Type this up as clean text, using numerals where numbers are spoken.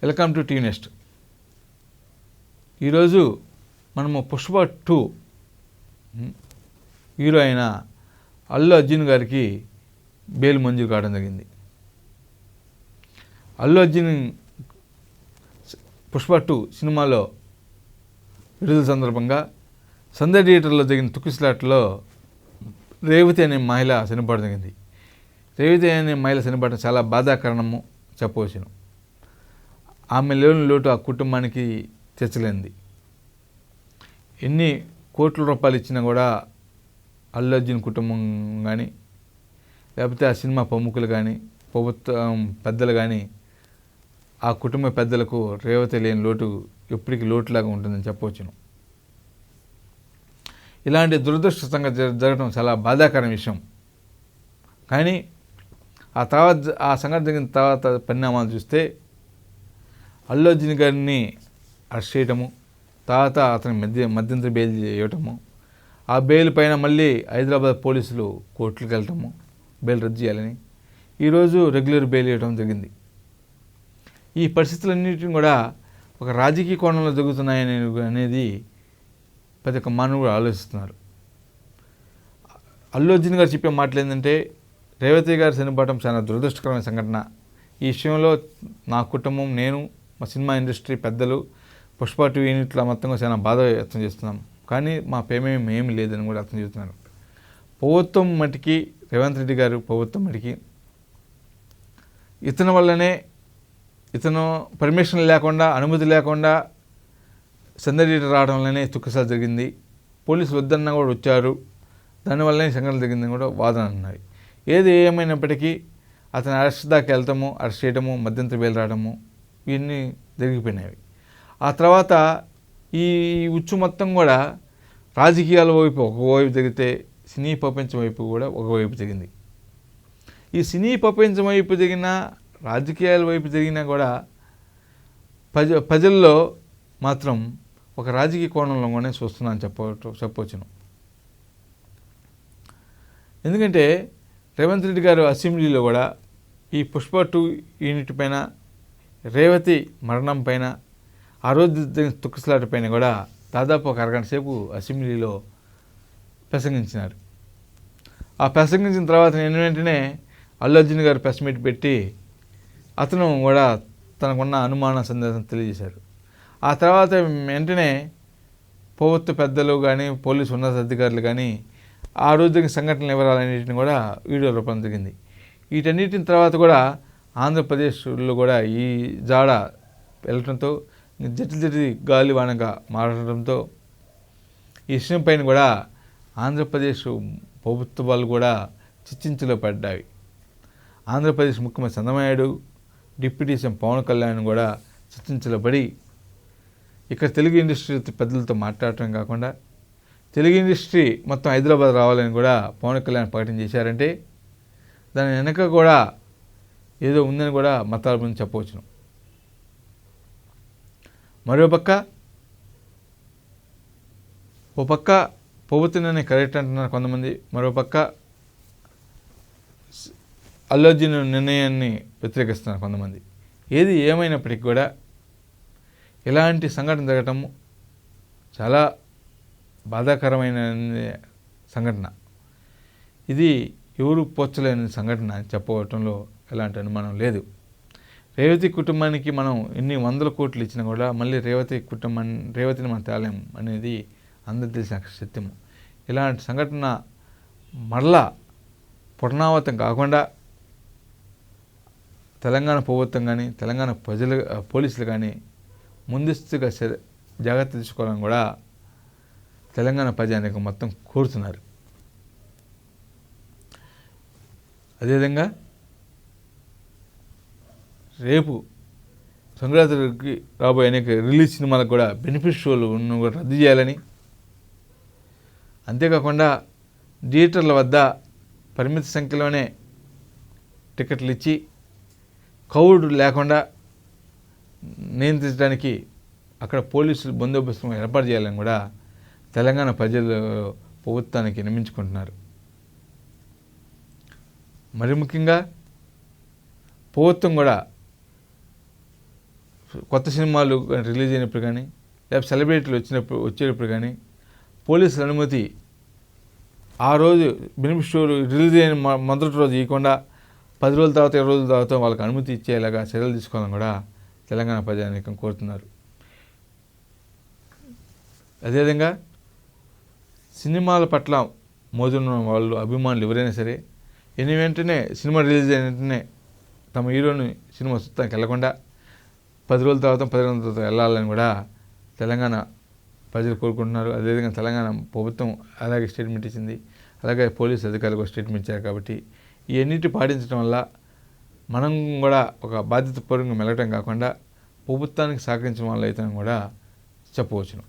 Welcome to TV next. ఈరోజు మనము Pushpa 2 hero అయిన అల్లు అర్జున్ గారికి బెయిల్ మంజూరు కావడం జరిగింది. అల్లు అర్జున్ పుష్ప 2 సినిమాలో విడుదల సందర్భంగా సందడి థియేటర్లో జరిగిన తొక్కిసలాటలో రేవతి అనే మహిళ చనిపోవడం జరిగింది. రేవతి అనే మహిళ చనిపోవడం చాలా బాధాకరణము చెప్పవచ్చును. ఆమె లేని లోటు ఆ కుటుంబానికి తెచ్చలేంది. ఎన్ని కోట్ల రూపాయలు ఇచ్చినా కూడా అల్లు అర్జున్ కుటుంబం కానీ లేకపోతే ఆ సినిమా ప్రముఖులు కానీ ప్రభుత్వం పెద్దలు కానీ ఆ కుటుంబ పెద్దలకు రేవతి లేని లోటు ఎప్పటికీ లోటులాగా ఉంటుందని చెప్పవచ్చును. ఇలాంటి దురదృష్టంగా జరగడం చాలా బాధాకరం విషయం. కానీ ఆ సంఘటన జరిగిన తర్వాత పరిణామాలు చూస్తే అల్లు అర్జున్ గారిని అరెస్ట్ చేయటము, తర్వాత అతని మధ్యంతర బెయిల్ చేయటము, ఆ బెయిల్ పైన మళ్ళీ హైదరాబాద్ పోలీసులు కోర్టులకు వెళ్ళటము బెయిల్ రద్దు చేయాలని, ఈరోజు రెగ్యులర్ బెయిల్ ఇవ్వడం జరిగింది. ఈ పరిస్థితులన్నింటినీ కూడా ఒక రాజకీయ కోణంలో జరుగుతున్నాయని అనేది ప్రతి ఒక్క మానవుడు ఆలోచిస్తున్నారు. అల్లు అర్జున్ గారు చెప్పే మాటలు ఏంటంటే, రేవతి గారు చనిపోవడం చాలా దురదృష్టకరమైన సంఘటన. ఈ విషయంలో నా కుటుంబం, నేను, మా సినిమా ఇండస్ట్రీ పెద్దలు పుష్ప 2 యూనిట్లో మొత్తంగా చాలా బాధ వ్యక్తం చేస్తున్నాం. కానీ మా పేమేం ఏమీ లేదని కూడా అర్థం చేస్తున్నారు. ప్రభుత్వం మటుకి రేవంత్ రెడ్డి గారు ప్రభుత్వం మటుకి ఇతని వల్లనే, ఇతను పర్మిషన్ లేకుండా, అనుమతి లేకుండా సందడి రావడం వల్లనే తొక్కిసలాట జరిగింది. పోలీసులు వద్దన్నా కూడా వచ్చారు, దానివల్లనే సంఘటన జరిగిందని కూడా వాదన ఉన్నాయి. ఏది ఏమైనప్పటికీ అతను అరెస్ట్ దాకా వెళ్తాము, అరెస్ట్ చేయడము, మధ్యంతర బెయిల్ రావడము ఇవన్నీ జరిగిపోయినవి. ఆ తర్వాత ఈ ఉచ్చు మొత్తం కూడా రాజకీయాల వైపు ఒకవైపు జరిగితే సినీ ప్రపంచం వైపు కూడా ఒకవైపు జరిగింది. ఈ సినీ ప్రపంచం వైపు జరిగిన, రాజకీయాల వైపు జరిగినా కూడా ప్రజల్లో మాత్రం ఒక రాజకీయ కోణంలోనే చూస్తున్నాను చెప్పవచ్చును. ఎందుకంటే రేవంత్ రెడ్డి గారు అసెంబ్లీలో కూడా ఈ పుష్ప 2 యూనిట్ పైన, రేవతి మరణం పైన, ఆ రోజు తొక్కిసలాట పైన కూడా దాదాపు ఒక అరగంట సేపు అసెంబ్లీలో ప్రసంగించినారు. ఆ ప్రసంగించిన తర్వాత వెంటనే అల్లు అర్జున్ గారు ప్రెస్ మీట్ పెట్టి అతను కూడా తనకున్న అనుమాన సందేశం తెలియజేశారు. ఆ తర్వాత వెంటనే ప్రభుత్వ పెద్దలు కానీ, పోలీసు ఉన్నతాధికారులు కానీ ఆ రోజు సంఘటనల వివరాలన్నింటిని కూడా వీడియో రూపం జరిగింది. వీటన్నిటిని తర్వాత కూడా ఆంధ్రప్రదేశ్లో కూడా ఈ జాడ వెళ్ళటంతో, జటి గాలివానగా మారడంతో ఈ విషయం పైన కూడా ఆంధ్రప్రదేశ్ ప్రభుత్వాలు కూడా చర్చించలో పడ్డాయి. ఆంధ్రప్రదేశ్ ముఖ్యమంత్రి చంద్రబాబు, డిప్యూటీ సీఎం పవన్ కళ్యాణ్ కూడా చర్చించలో పడి ఇక్కడ తెలుగు ఇండస్ట్రీ పెద్దలతో మాట్లాడటం కాకుండా తెలుగు ఇండస్ట్రీ మొత్తం హైదరాబాద్ రావాలని కూడా పవన్ కళ్యాణ్ ప్రకటన చేశారంటే దాని వెనక కూడా ఏదో ఉందని కూడా మతాల గురించి చెప్పవచ్చును. మరోపక్క ఓ పక్క ప్రభుత్వమే కరెక్ట్ అంటున్నారు కొంతమంది, మరోపక్క అల్లు అర్జున్ నిర్ణయాన్ని వ్యతిరేకిస్తున్నారు కొంతమంది. ఏది ఏమైనప్పటికీ కూడా ఇలాంటి సంఘటన జరగటము చాలా బాధాకరమైన సంఘటన. ఇది ఎవరు పోర్చలేని సంఘటన అని చెప్పవటంలో ఎలాంటి అనుమానం లేదు. రేవతి కుటుంబానికి మనం ఎన్ని వందల కోట్లు ఇచ్చినా కూడా మళ్ళీ రేవతిని మనం తేలేం అనేది అందరికీ తెలిసిన సత్యము. ఇలాంటి సంఘటన మరలా పునరావృతం కాకుండా తెలంగాణ ప్రభుత్వం కానీ, తెలంగాణ ప్రజలు, పోలీసులు కానీ ముందస్తుగా జాగ్రత్త తీసుకోవాలని కూడా తెలంగాణ ప్రజానీకం మొత్తం కోరుతున్నారు. అదేవిధంగా రేపు సంక్రాంతికి రాబోయే అనేక రిలీజ్ సినిమాలకు కూడా బెనిఫిట్ షోలు కూడా రద్దు చేయాలని, అంతేకాకుండా థియేటర్ల వద్ద పరిమిత సంఖ్యలోనే టికెట్లు ఇచ్చి క్రౌడ్ లేకుండా నియంత్రించడానికి అక్కడ పోలీసులు బందోబస్తు ఏర్పాటు చేయాలని కూడా తెలంగాణ ప్రజలు ప్రభుత్వానికి నిర్మించుకుంటున్నారు. మరి ముఖ్యంగా ప్రభుత్వం కూడా కొత్త సినిమాలు రిలీజ్ అయినప్పుడు కానీ లేకపోతే సెలబ్రిటీలు వచ్చేటప్పుడు కానీ పోలీసుల అనుమతి ఆ రోజు బెనిఫిట్ షోలు రిలీజ్ అయిన మొదటి రోజు ఇవ్వకుండా 10 రోజుల తర్వాత 20 రోజుల తర్వాత వాళ్ళకి అనుమతి ఇచ్చేలాగా చర్యలు తీసుకోవాలని కూడా తెలంగాణ ప్రజానీకం కోరుతున్నారు. అదేవిధంగా సినిమాల పట్ల మోజున్న వాళ్ళు అభిమానులు ఎవరైనా సరే వెంటనే సినిమా రిలీజ్ అయిన వెంటనే తమ హీరోని సినిమా చూడటానికి వెళ్లకుండా 10 రోజుల తర్వాత 15 రోజుల తర్వాత వెళ్ళాలని కూడా తెలంగాణ ప్రజలు కోరుకుంటున్నారు. అదేవిధంగా తెలంగాణ ప్రభుత్వం అలాగే స్టేట్మెంట్ ఇచ్చింది, అలాగే పోలీసు అధికారులు కూడా స్టేట్మెంట్ ఇచ్చారు. కాబట్టి ఇవన్నిటి పాటించడం వల్ల మనం కూడా ఒక బాధ్యతపూర్వకంగా మెలగటం కాకుండా ప్రభుత్వానికి సహకరించడం వల్ల అవుతామని కూడా చెప్పవచ్చును.